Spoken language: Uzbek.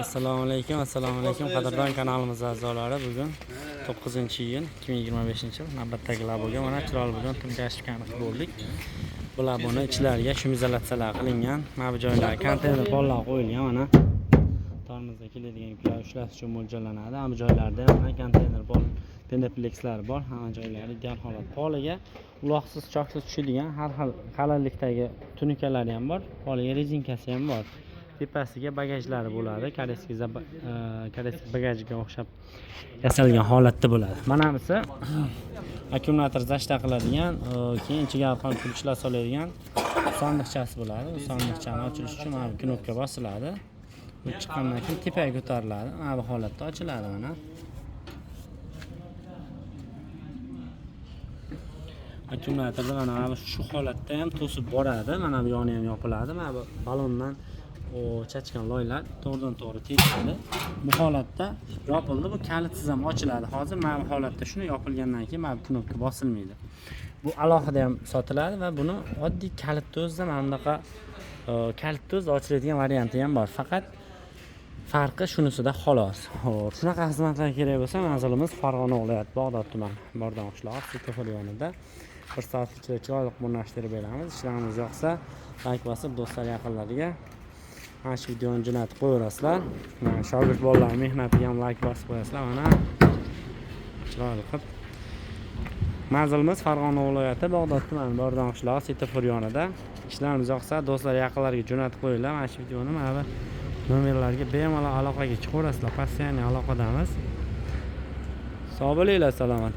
Assalomu alaykum qadrdon kanalimiz a'zolari. Bugun 9-iyun 2025-yil navbatdagi laboga mana chiroyli bo'lgan tunkashkani qilib bo'ldik. Bu laboni ichlariga shumizolyatsiyalar qilingan. Mana bu joylarga konteyner pollar qo'yilgan. Mana tormozda keladigan yuklar ushlash uchun mo'ljallanadi. Mana bu joylarda mana konteyner pol pendeplekslar bor. Hamma joylari ideal holat. Poliga uloqsiz, choksiz tushadigan har xil qalinlikdagi tunikalar ham bor. Poliga rezinkasi ham bor. Tepasiga bagajlari bo'ladi. Koreyskiy bagajga o'xshab yasalgan holatda bo'ladi. Mana bunisi akkumulyator zashta qiladigan, keyin ichiga arqon pulchlar soladigan sandiqchasi bo'ladi. Bu sandiqchani ochilish uchun mana bu knopka bosiladi. Bu chiqqandan keyin tepaga ko'tariladi. Mana bu holatda ochiladi mana. Akkumulyatorda mana shu holatda ham to'sib boradi. Mana bu yoni ham yopiladi. Mana bu balondan chachgan loylar to'g'ridan-to'g'ri tegadi. Bu holatda yopildi. Bu kalitsiz ham ochiladi. Hozir mana bu holatda shuni yopilgandan keyin mana bu knopka bosilmaydi. Bu alohida ham sotiladi va buni oddiy kalitni o'zida mana bunaqa kalitni o'zida ochiladigan varianti ham bor. Faqat farqi shunisida xolos. Xo'p, shunaqa xizmatlar kerak bo'lsa, manzilimiz Farg'ona viloyati Bog'dod tumani Bordon qishlog'i Sitofor yonida. Bir soat ichida chiroyli o'rnashtirib beramiz. Ishlarimiz yoqsa, like bosib do'stlar yaqinlariga mana shu videoni jo'natib qo'yaverasizlar. Shogird bolalar mehnatiga ham like bosib qo'yasizlar. Mana chiroyli qilib. Manzilimiz Farg'ona viloyati Bog'dod tumani Bordon qishlog'i Sitofor yonida. Ishlarimiz yoqsa, do'stlar yaqinlariga jo'natib qo'yinglar. Mana shu videoni mana bu nomerlarga bemalol aloqaga chiqaverasizlar. Postoyanniy aloqadamiz. Sog' bo'linglar, salomat.